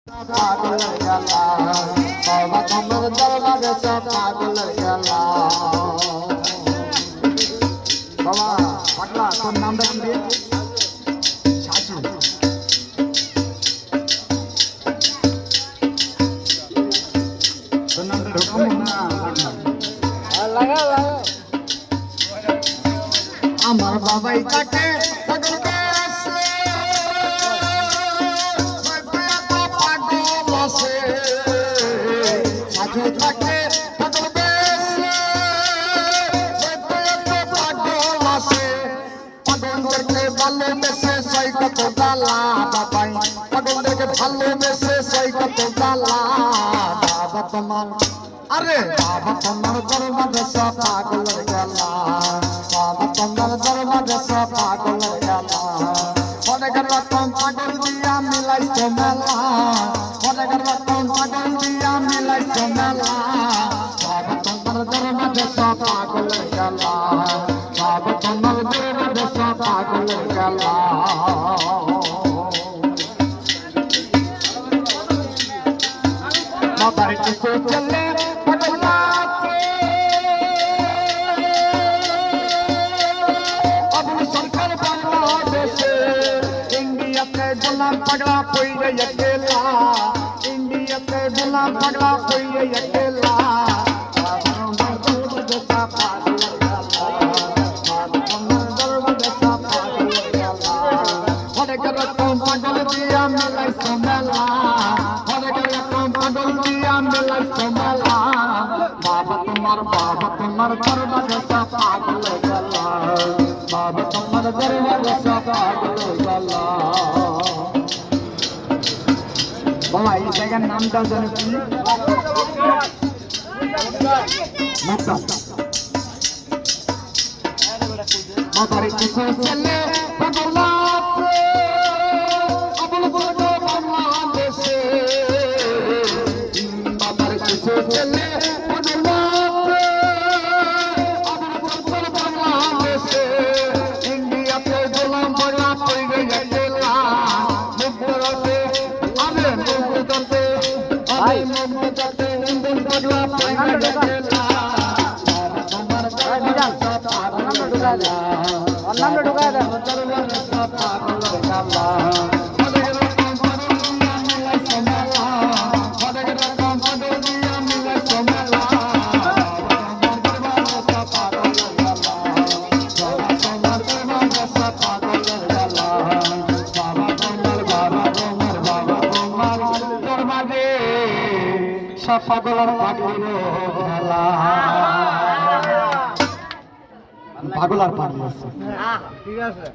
পাগল গেলা বাবা তোমার দরবারে সব পাগল গেলা। বাবা পাগলা তোর নামটা কি? সাজু। তোর নামটা ঢোকাবো না লাগা লাগা। আমার বাবাই তাকে সাজু থাকে পাগলদেরকে ভালোবেসে সই কত গালা বাবাই, পাগলদেরকে ভালোবেসে সই কত গালা। বাবা তোমার আরে বাবা তোমার দরবারে সব পাগল গেলা, বাবা তোমার দরবারে সব পাগল গেলা। অনেক রকম পাগল দিয়া মিলাইছো মেলা, অনেক রকম পাগল দিয়া মিলাইছো মেলা। বাবা তোমার দরবারে সব পাগল গেলা, বাবা তোমার দরবারে সব পাগল গেলা। মাথার কিছু চলে गुलाम पगला कोई अकेला, इंडिया के गुलाम पगला कोई अकेला। पागल दिया मिलाई सोमेला, पागल दिया मिलाई सोमेला। बाबा तुम्हार दरबार सा पागल गला, बाबा तुम्हार दरबार सा पागल गला। বাবা এই জায়গার নামটা জানো কি? মাথারে কিছু চলে পাগলাতে আবুল বড় বাংলাদেশে, মাথারে কিছু চলে পাগলাতে আবুল বড় বাংলাদেশে। ইন্ডিয়াতে গোলাম পড়লা পড়ে গেলা, মুক্তরাতে আরে মুক্তরাতে আরে মুক্তরাতে ইন্দিন পড়লা পড়ে গেলা। তোমার দরবার সব পাগল গেলা, অনলাইনে ঢোকায় দাও দরবার সব পাগল গেলা। অনেক রকম পাগল দিয়া মিলাইছো মেলা, অনেক রকম পাগল দিয়া মিলাইছো মেলা। তোমার দরবার সব পাগল গেলা, তোমার দরবার সব পাগল গেলা। বাবা তোমার দরবারে সব পাগলের পাগল গেলা। পাগল আর পাগল আছে। ঠিক আছে।